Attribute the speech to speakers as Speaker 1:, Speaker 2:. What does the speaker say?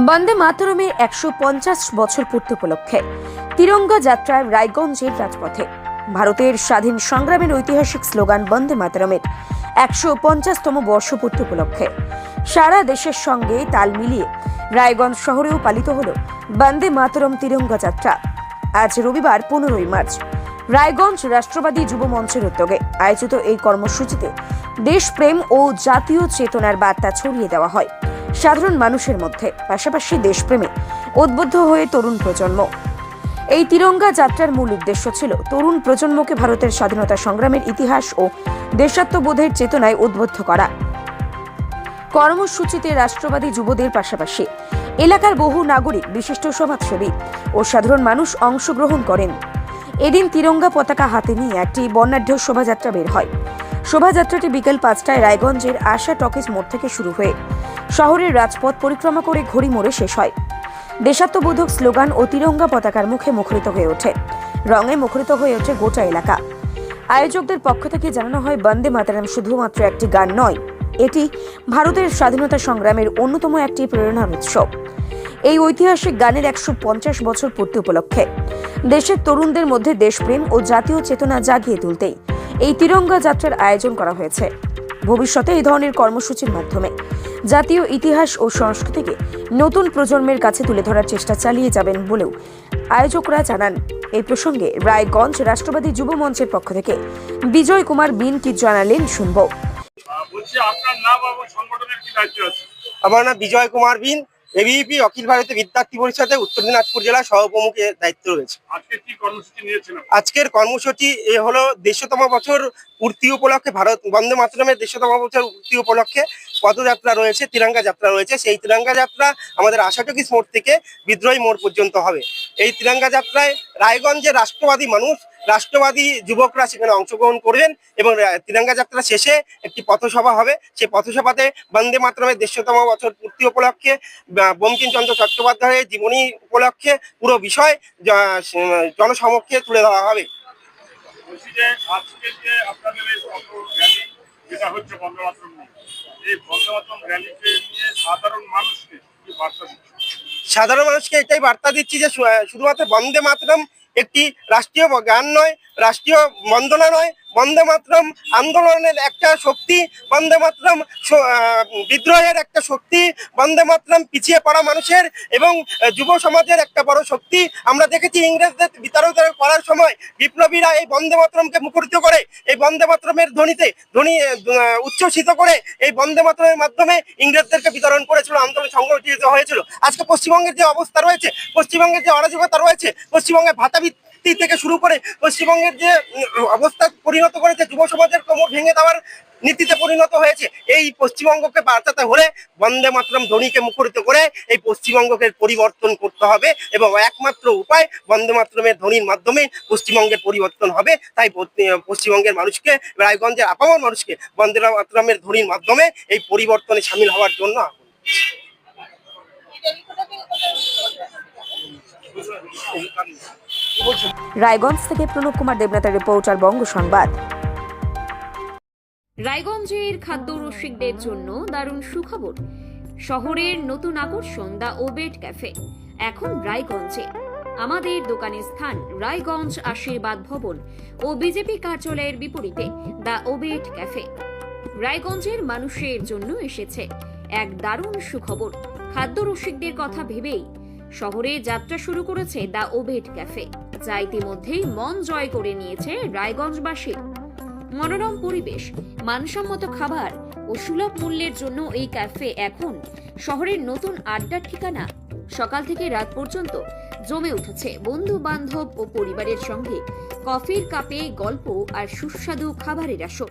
Speaker 1: বন্দে মাতরমের ১৫০ বছর পূর্তি উপলক্ষে তিরঙ্গা যাত্রায় রায়গঞ্জের রাজপথে ভারতের স্বাধীন সংগ্রামের ঐতিহাসিক স্লোগান বন্দে মাতরমের ১৫০তম বর্ষপূর্তি উপলক্ষে সারা দেশের সঙ্গে তাল মিলিয়ে রায়গঞ্জ শহরেও পালিত হল বন্দে মাতরম তিরঙ্গা যাত্রা। আজ রবিবার ১৫ই মার্চ রায়গঞ্জ রাষ্ট্রবাদী যুব মঞ্চের উদ্যোগে আয়োজিত এই কর্মসূচিতে দেশপ্রেম ও জাতীয় চেতনার বার্তা ছড়িয়ে দেওয়া হয় সাধারণ মানুষের মধ্যে, পাশাপাশি দেশপ্রেমে উদ্বুদ্ধ হয়ে তরুণ প্রজন্ম। এই তিরঙ্গা যাত্রার মূল উদ্দেশ্য ছিল তরুণ প্রজন্মকে ভারতের স্বাধীনতা সংগ্রামের ইতিহাস ও দেশাত্মবোধের চেতনায় উদ্বুদ্ধ করা। কর্মসূচিতে রাষ্ট্রবাদী যুবদের পাশাপাশি এলাকার বহু নাগরিক, বিশিষ্ট সমাজসেবী ও সাধারণ মানুষ অংশগ্রহণ করেন। এদিন তিরঙ্গা পতাকা হাতে নিয়ে একটি বর্ণাঢ্য শোভাযাত্রা বের হয়। শোভাযাত্রাটি বিকেল ৫টায় রায়গঞ্জের আশা টকিজ মোড় থেকে শুরু হয়ে শহরের রাজপথ পরিক্রমা করে ঘড়ি মোড়ে শেষ হয়। দেশাত্মবোধক স্লোগান ও তিরঙ্গা পতাকার মুখে মুখরিত হয়ে ওঠে, রঙে মুখরিত হয়ে ওঠে গোটা এলাকা। আয়োজকদের পক্ষ থেকে জানানো হয়, বন্দে মাতরম শুধুমাত্র একটি গান নয়, এটি ভারতের স্বাধীনতা সংগ্রামের অন্যতম একটি প্রেরণার উৎস। এই ঐতিহাসিক গানের ১৫০ বছর পূর্তি উপলক্ষে দেশের তরুণদের মধ্যে দেশপ্রেম ও জাতীয় চেতনা জাগিয়ে তুলতেই এই তিরঙ্গা যাত্রার আয়োজন করা হয়েছে। ভবিষ্যতে এই ধরনের কর্মসূচির মাধ্যমে জাতীয় ইতিহাস ও সংস্কৃতিকে নতুন প্রজন্মের কাছে তুলে ধরার চেষ্টা চালিয়ে যাবেন বলেও আয়োজকরা জানান। এই প্রসঙ্গে রায়গঞ্জ রাষ্ট্রবাদী যুব মঞ্চের পক্ষ থেকে বিজয় কুমার বিন কি জানালেন শুনব।
Speaker 2: আমার নাম বিজয় কুমার বিন, এবিপি অখিল ভারতীয় বিদ্যার্থী পরিষদে উত্তর দিনাজপুর জেলা সহপ্রমুখের দায়িত্ব রয়েছে। আজকের কর্মসূচি হলো ১৫০তম বছর পূর্তি উপলক্ষে, ভারত বন্দে মাতরমের ১৫০তম বছর পূর্তি উপলক্ষে পদযাত্রা রয়েছে, তিরঙ্গা যাত্রা রয়েছে। সেই তিরঙ্গা যাত্রা আমাদের আশা টকিজ মোড় থেকে বিদ্রোহী মোড় পর্যন্ত হবে। এই তিরঙ্গা যাত্রায় রায়গঞ্জের রাষ্ট্রবাদী মানুষ, রাষ্ট্রবাদী যুবকরা সেখানে অংশগ্রহণ করবেন এবং তিরঙ্গা যাত্রা শেষে একটি পথসভা হবে। সেই পথসভাতে বন্দে মাতরমের ১৫০তম বছর পূর্তি উপলক্ষে বঙ্কিমচন্দ্র চট্টোপাধ্যায়ের জীবনী উপলক্ষে পুরো বিষয় জনসমক্ষে তুলে ধরা হবে। সাধারণ মানুষকে এটাই বার্তা দিচ্ছি যে শুধুমাত্র বন্দে মাতরম একটি রাষ্ট্রীয় গান নয়, রাষ্ট্রীয় বন্দনা নয়, বন্দে মাতরম আন্দোলনের একটা শক্তি, বন্দে মাতরম বিদ্রোহের একটা শক্তি, বন্দে মাতরম পিছিয়ে পড়া মানুষের এবং যুব সমাজের একটা বড় শক্তি। আমরা দেখেছি ইংরেজদের বিতাড়িত করার সময় বিপ্লবীরা এই বন্দে মাতরমকে মুখরিত করে, এই বন্দে মাতরমের ধ্বনি উচ্ছ্বসিত করে এই বন্দে মাতরমের মাধ্যমে ইংরেজদেরকে বিতরণ করেছিল, আন্দোলন সংগঠিত হয়েছিল। আজকে পশ্চিমবঙ্গের যে অবস্থা রয়েছে, পশ্চিমবঙ্গের যে অরাজকতা রয়েছে, পশ্চিমবঙ্গে ভাতাভিত্তি থেকে শুরু করে পশ্চিমবঙ্গের যে অবস্থা পরিণত করেছে, যুব সমাজের কোমর ভেঙে দেওয়ার নীতিতে পরিণত হয়েছে। এই পশ্চিমবঙ্গকে বাঁচাতে হলে বন্দে মাতরম ধ্বনিকে মুখরিত করে এই পশ্চিমবঙ্গকে পরিবর্তন করতে হবে এবং একমাত্র উপায় বন্দে মাতরমের ধ্বনির মাধ্যমে পশ্চিমবঙ্গের পরিবর্তন হবে। তাই পশ্চিমবঙ্গের মানুষকে, রায়গঞ্জের আপামর মানুষকে বন্দে মাতরমের ধ্বনির মাধ্যমে এই পরিবর্তনে সামিল হওয়ার জন্য
Speaker 1: রায়গঞ্জ থেকে প্রণব কুমার দেবনাথের রিপোর্টার, বঙ্গ সংবাদ।
Speaker 3: রায়গঞ্জের খাদ্য রসিকদের জন্য দারুণ সুখবর। শহরের নতুন আকর্ষণ দ্য ওবেট ক্যাফে এখন রায়গঞ্জে। আমাদের দোকানের স্থান রায়গঞ্জ আশীর্বাদ ভবন ও বিজেপি কার্যালয়ের বিপরীতে দ্য ওবেট ক্যাফে। রায়গঞ্জের মানুষের জন্য এসেছে এক দারুণ সুখবর। খাদ্য রসিকদের কথা ভেবেই শহরে যাত্রা শুরু করেছে দ্য ওবেট ক্যাফে, যা ইতিমধ্যেই মন জয় করে নিয়েছে রায়গঞ্জবাসীর। মনোরম পরিবেশ, মানসম্মত খাবার ও সুলভ মূল্যের জন্য এই ক্যাফে এখন শহরের নতুন আড্ডার ঠিকানা। সকাল থেকে রাত পর্যন্ত জমে উঠেছে বন্ধু বান্ধব ও পরিবারের সঙ্গে কফির কাপে গল্প আর সুস্বাদু খাবারের আসর।